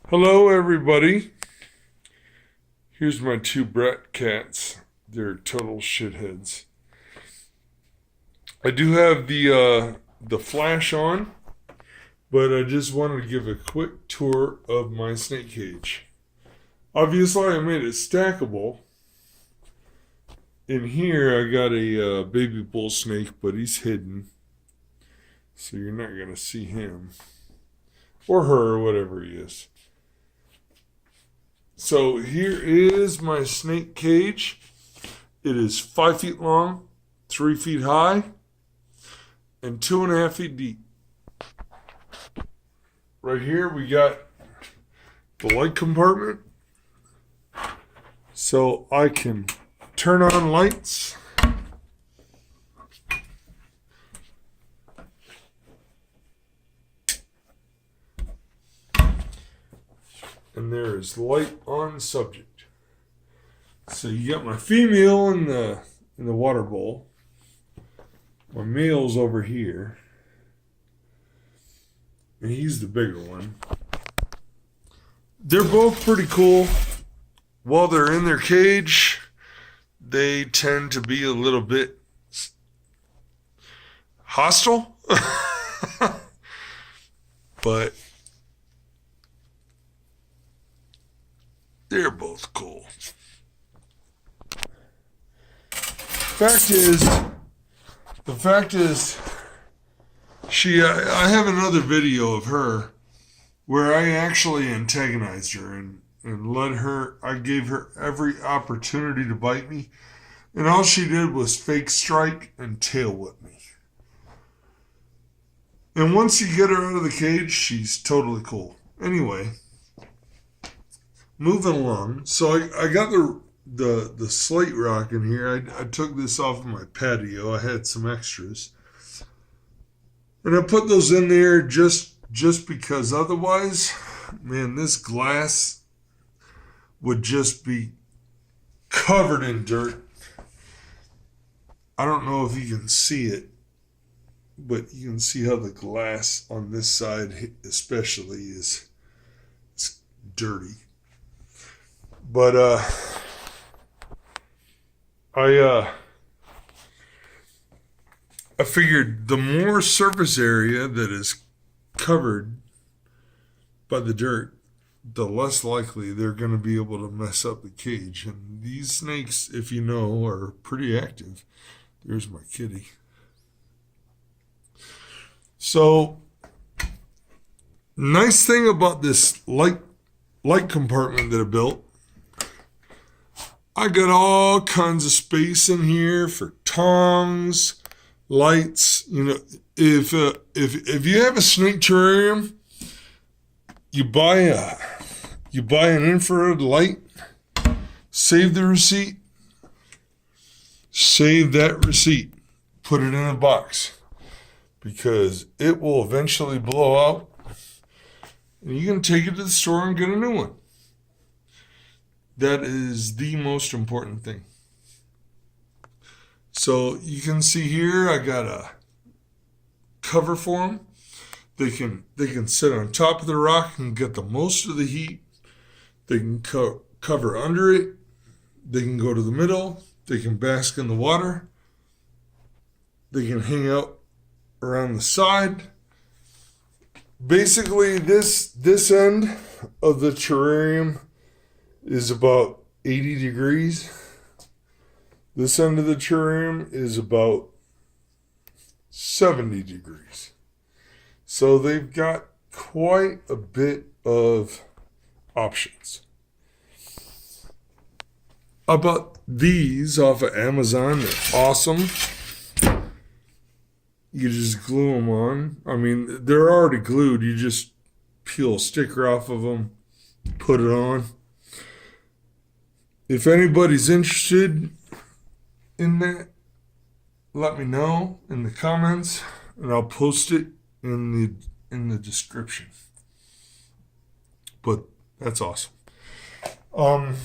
Hello, everybody. Here's my two brat cats. They're total shitheads. I do have the flash on, but I just wanted to give a quick tour of my snake cage. Obviously, I made it stackable. In here, I got a baby bull snake, but he's hidden, so you're not going to see him. Or her, or whatever he is. So here is my snake cage. It is 5 feet long, 3 feet high, and 2.5 feet deep. Right here we got the light compartment. So I can turn on lights. And there is light on subject. So you got my female in the water bowl. My male's over here. And he's the bigger one. They're both pretty cool. While they're in their cage, they tend to be a little bit hostile. But they're both cool. The fact is, I have another video of her where I actually antagonized her and I gave her every opportunity to bite me. And all she did was fake strike and tail whip me. And once you get her out of the cage, she's totally cool. Anyway, moving along. So I got the slate rock in here. I took this off of my patio. I had some extras. And I put those in there just because otherwise, man, this glass would just be covered in dirt. I don't know if you can see it, but you can see how the glass on this side especially is dirty. But I figured the more surface area that is covered by the dirt, the less likely they're going to be able to mess up the cage. And these snakes, if you know, are pretty active. There's my kitty. So, nice thing about this light compartment that I built, I got all kinds of space in here for tongs, lights. You know, if you have a snake terrarium, you buy an infrared light, save the receipt, save that receipt, put it in a box, because it will eventually blow out, and you can take it to the store and get a new one. That is the most important thing. So you can see here, I got a cover for them. They can sit on top of the rock and get the most of the heat. They can cover under it. They can go to the middle. They can bask in the water. They can hang out around the side. Basically, this end of the terrarium is about 80 degrees. This end of the terrarium is about 70 degrees. So they've got quite a bit of options. I bought these off of Amazon. They're awesome. You just glue them on. I mean, they're already glued. You just peel a sticker off of them, put it on. If anybody's interested in that, let me know in the comments, and I'll post it in the description. But that's awesome. I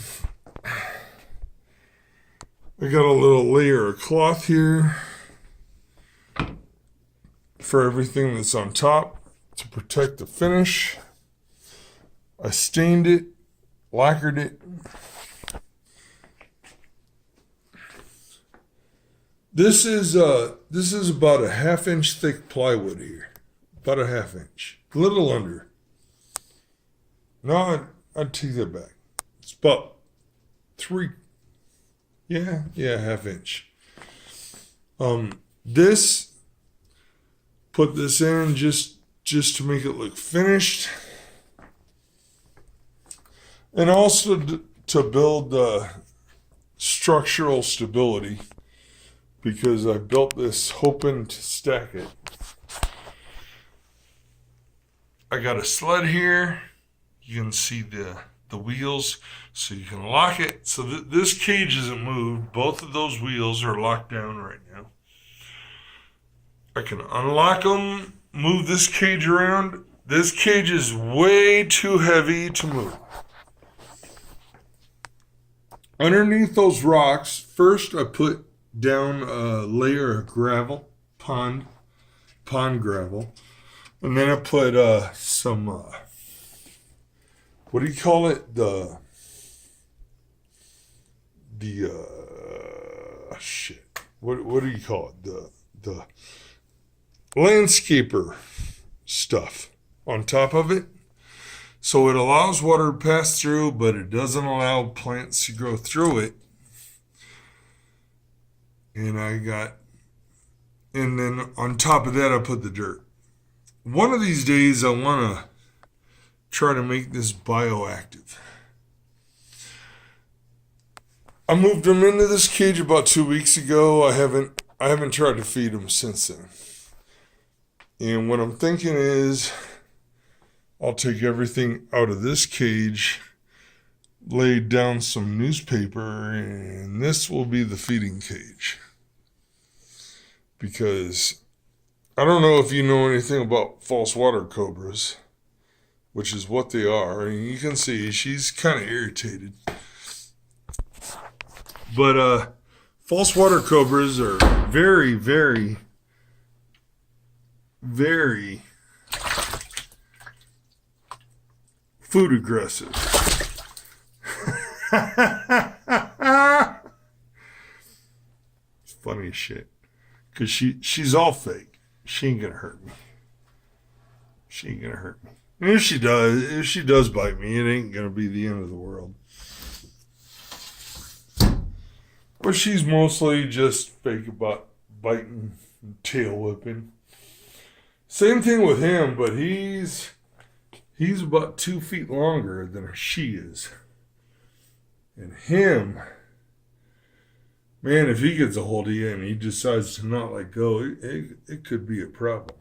got a little layer of cloth here for everything that's on top to protect the finish. I stained it, lacquered it. This is about a 1/2 inch thick plywood here. About a 1/2 inch. A little under. No, I'd take that back. It's about 3. Yeah, 1/2 inch. This, put this in just to make it look finished. And also to build structural stability, because I built this hoping to stack it. I got a sled here. You can see the wheels, so you can lock it. So this cage isn't moved. Both of those wheels are locked down right now. I can unlock them, move this cage around. This cage is way too heavy to move. Underneath those rocks, first I put down a layer of gravel, pond gravel. And then I put some, what do you call it? Shit. What do you call it? The landscaper stuff on top of it. So it allows water to pass through, but it doesn't allow plants to grow through it. And then on top of that, I put the dirt. One of these days, I want to try to make this bioactive. I moved them into this cage about 2 weeks ago. I haven't tried to feed them since then. And what I'm thinking is, I'll take everything out of this cage, lay down some newspaper, and this will be the feeding cage. Because I don't know if you know anything about false water cobras, which is what they are. And you can see she's kind of irritated. But false water cobras are very, very, very food aggressive. It's funny as shit. Because she's all fake. She ain't gonna hurt me. She ain't gonna hurt me. And if she does bite me, it ain't gonna be the end of the world. But she's mostly just fake about biting and tail whipping. Same thing with him, but he's about 2 feet longer than she is. And him, man, if he gets a hold of you and he decides to not let go, it could be a problem.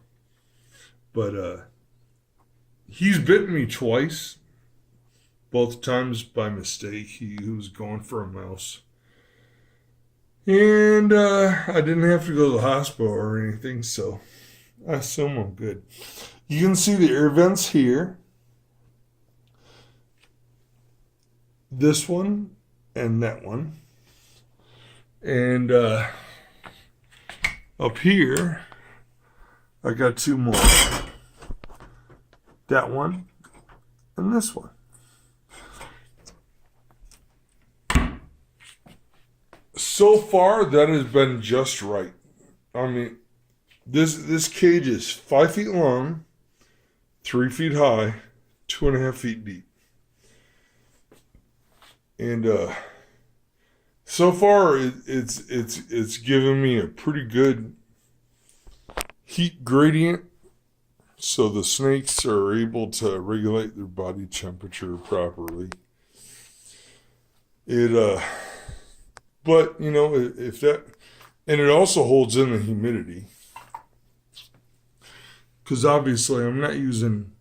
But he's bitten me twice. Both times by mistake. He was going for a mouse. And I didn't have to go to the hospital or anything, so I assume I'm good. You can see the air vents here. This one and that one. And up here, I got 2 more. That one and this one. So far, that has been just right. I mean, this cage is 5 feet long, 3 feet high, 2.5 feet deep. And so far, it's given me a pretty good heat gradient, so the snakes are able to regulate their body temperature properly. But, you know, if that, and it also holds in the humidity. Because obviously I'm not using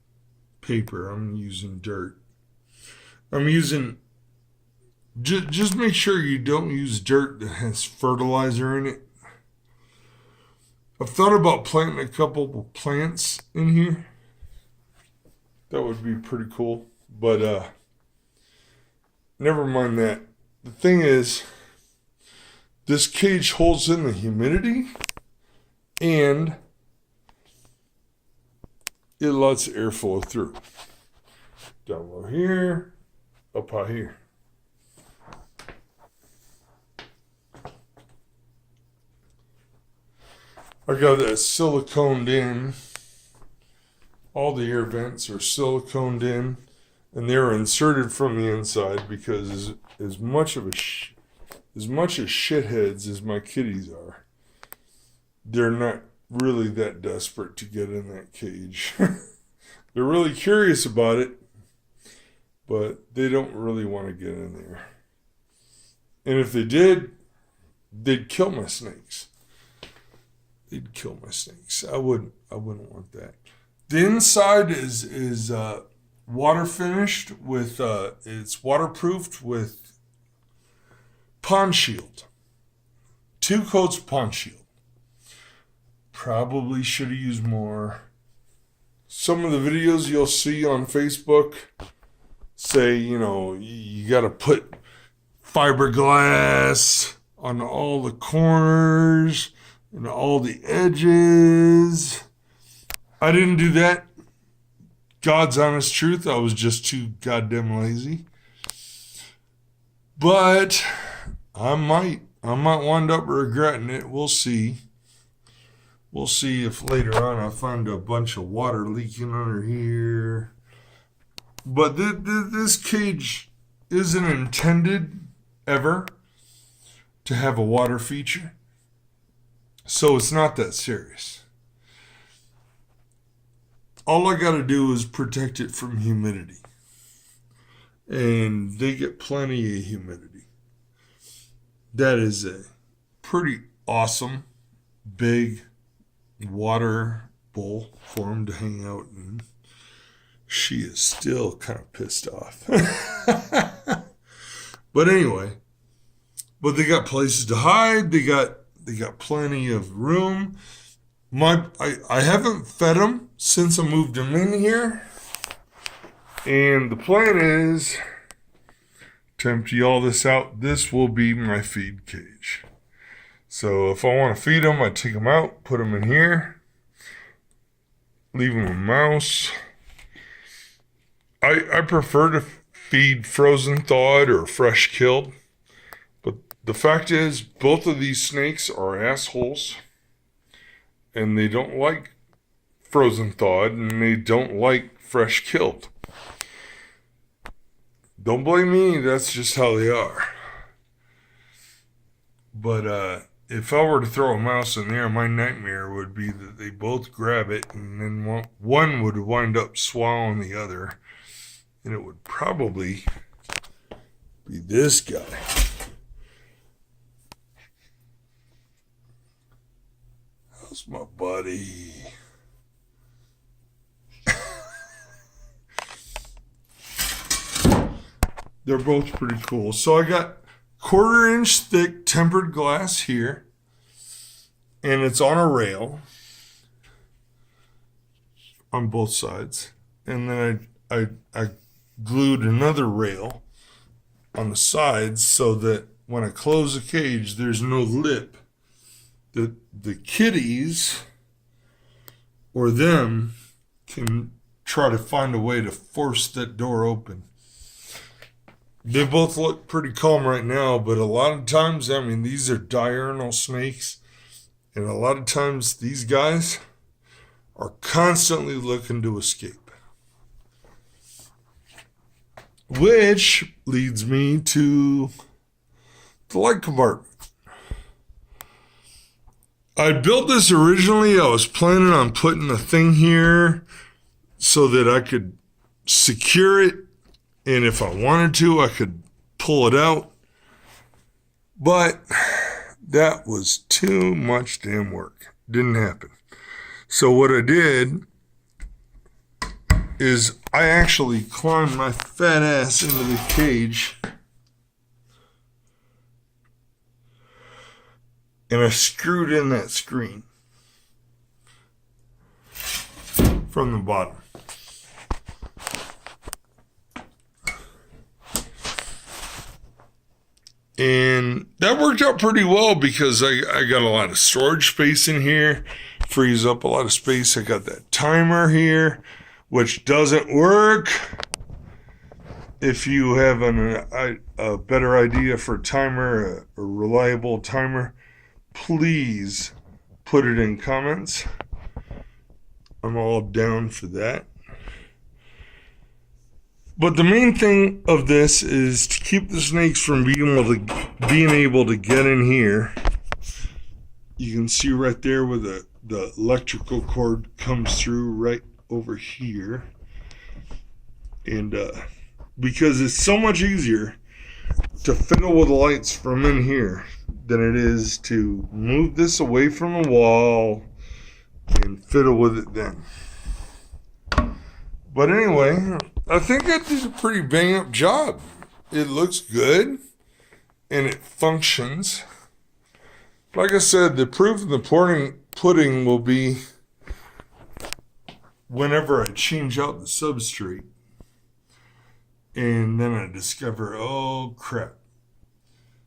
paper, I'm using dirt. I'm using, just make sure you don't use dirt that has fertilizer in it. I've thought about planting a couple of plants in here. That would be pretty cool. But, never mind that. The thing is, this cage holds in the humidity and it lets air flow through. Down low here, up high here. I got that siliconed in. All the air vents are siliconed in, and they're inserted from the inside because as much as shitheads as my kitties are, they're not really that desperate to get in that cage. They're really curious about it, but they don't really want to get in there. And if they did, they'd kill my snakes. They'd kill my snakes. I wouldn't want that. The inside is water finished with it's waterproofed with Pond Shield. 2 coats of Pond Shield. Probably should have used more. Some of the videos you'll see on Facebook say, you got to put fiberglass on all the corners and all the edges. I didn't do that. God's honest truth, I was just too goddamn lazy. But I might wind up regretting it. We'll see. We'll see if later on I find a bunch of water leaking under here. But this cage isn't intended ever to have a water feature. So it's not that serious. All I got to do is protect it from humidity. And they get plenty of humidity. That is a pretty awesome, big water bowl for them to hang out in. She is still kind of pissed off. But anyway, but they got places to hide. They got plenty of room. I haven't fed them since I moved them in here. And the plan is to empty all this out. This will be my feed cage. So if I want to feed them, I take them out, put them in here, leave them a mouse. I prefer to feed frozen thawed or fresh killed. But the fact is, both of these snakes are assholes. And they don't like frozen thawed, and they don't like fresh killed. Don't blame me, that's just how they are. But if I were to throw a mouse in there, my nightmare would be that they both grab it, and then one would wind up swallowing the other. And it would probably be this guy. How's my buddy? They're both pretty cool. So I got 1/4-inch thick tempered glass here. And it's on a rail on both sides. And then I glued another rail on the sides so that when I close the cage, there's no lip. The kitties or them can try to find a way to force that door open. They both look pretty calm right now, but a lot of times, these are diurnal snakes, and a lot of times these guys are constantly looking to escape. Which leads me to the light compartment. I built this originally. I was planning on putting a thing here so that I could secure it. And if I wanted to, I could pull it out. But that was too much damn work. Didn't happen. So what I did is I actually climbed my fat ass into the cage. And I screwed in that screen from the bottom. And that worked out pretty well because I got a lot of storage space in here. Frees up a lot of space. I got that timer here, which doesn't work if you have a better idea for a timer, a reliable timer, please put it in comments. I'm all down for that. But the main thing of this is to keep the snakes from being able to get in here. You can see right there where the electrical cord comes through right over here. And because it's so much easier to fiddle with the lights from in here than it is to move this away from the wall and fiddle with it then. But anyway, I think I did a pretty bang up job. It looks good and it functions. Like I said, the proof of the pudding will be whenever I change out the substrate. And then I discover, oh crap,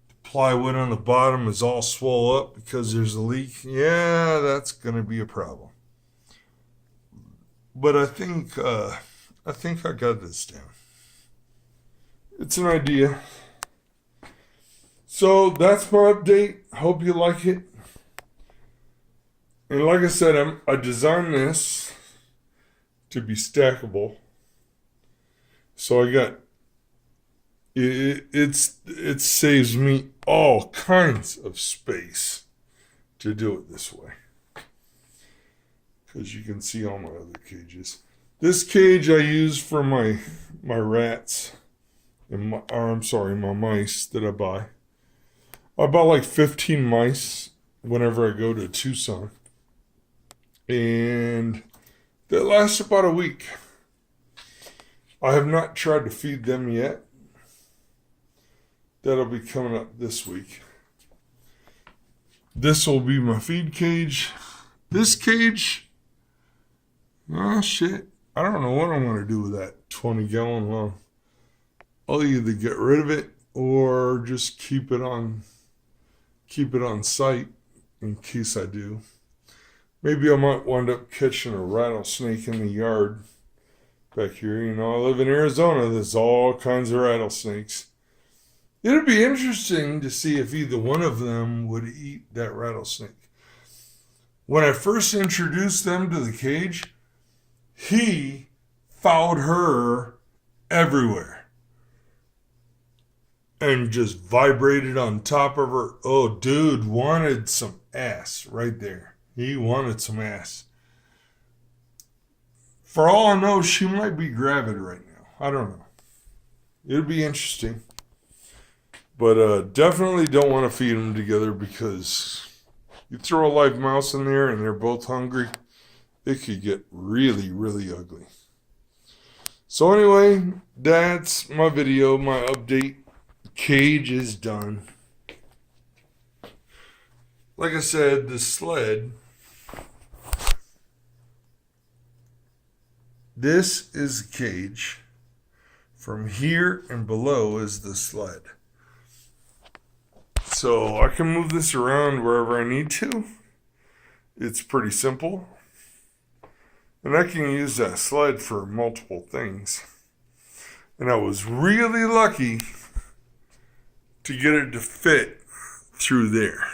the plywood on the bottom is all swole up because there's a leak. Yeah, that's going to be a problem. But I think I got this down. It's an idea. So that's my update. Hope you like it. And like I said, I designed this to be stackable. So I got it saves me all kinds of space to do it this way. Because you can see all my other cages. This cage I use for my rats and my mice that I buy. I bought like 15 mice whenever I go to Tucson. And that lasts about a week. I have not tried to feed them yet. That'll be coming up this week. This will be my feed cage. This cage, oh shit, I don't know what I'm going to do with that 20-gallon well. I'll either get rid of it or just keep it on site in case I do. Maybe I might wind up catching a rattlesnake in the yard back here. You know, I live in Arizona. There's all kinds of rattlesnakes. It'd be interesting to see if either one of them would eat that rattlesnake. When I first introduced them to the cage, he followed her everywhere and just vibrated on top of her. Oh, dude wanted some ass right there. He wanted some ass. For all I know, she might be gravid right now. I don't know. It'll be interesting. But definitely don't want to feed them together because you throw a live mouse in there and they're both hungry, it could get really, really ugly. So anyway, that's my video, my update. Cage is done. Like I said, the sled. This is the cage. From here and below is the sled. So I can move this around wherever I need to. It's pretty simple. And I can use that sled for multiple things. And I was really lucky to get it to fit through there.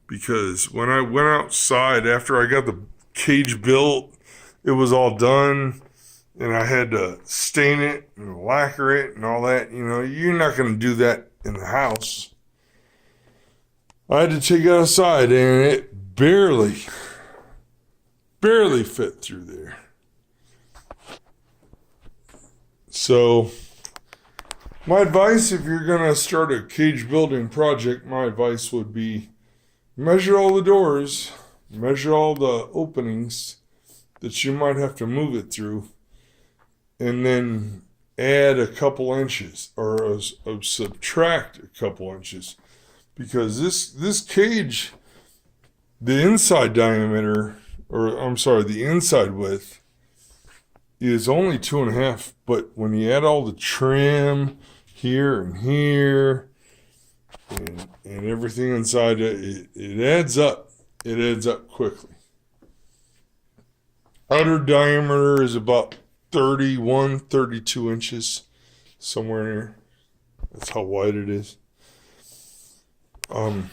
Because when I went outside after I got the cage built, it was all done. And I had to stain it and lacquer it and all that. You know, you're not going to do that in the house. I had to take it outside and it barely fit through there. So my advice, if you're going to start a cage building project, my advice would be measure all the doors, measure all the openings that you might have to move it through, and then add a couple inches or subtract a couple inches. Because this cage, the inside diameter, the inside width is only 2.5. But when you add all the trim here and here and everything inside it adds up. It adds up quickly. Outer diameter is about 32 inches. somewhere in here. That's how wide it is. I'm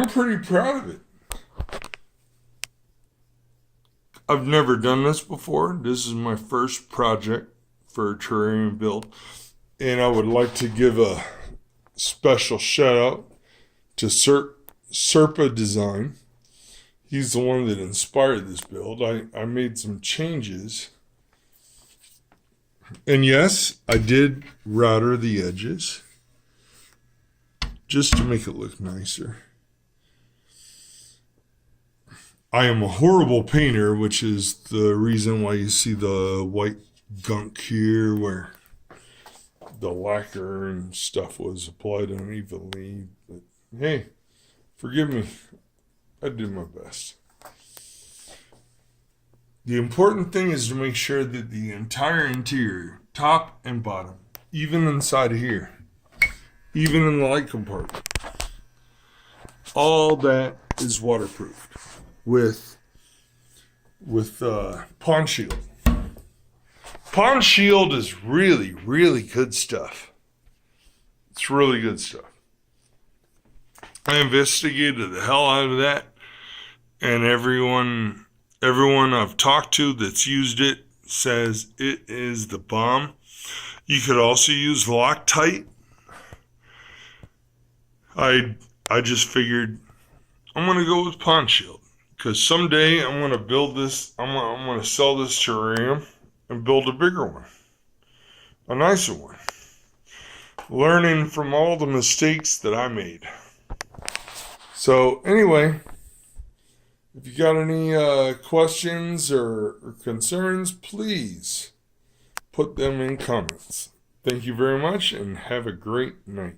pretty proud of it. I've never done this before. This is my first project for a terrarium build. And I would like to give a special shout out to Serpa Design. He's the one that inspired this build. I made some changes. And yes, I did router the edges just to make it look nicer. I am a horrible painter, which is the reason why you see the white gunk here where the lacquer and stuff was applied unevenly. But hey, forgive me. I did my best. The important thing is to make sure that the entire interior, top and bottom, even inside of here, even in the light compartment, all that is waterproofed with Pond Shield. Pond Shield is really, really good stuff. It's really good stuff. I investigated the hell out of that, and everyone I've talked to that's used it says it is the bomb. You could also use Loctite. I just figured I'm gonna go with Pond Shield because someday I'm gonna build this. I'm gonna sell this terrarium and build a bigger one, a nicer one. Learning from all the mistakes that I made. So anyway, if you got any questions or concerns, please put them in comments. Thank you very much and have a great night.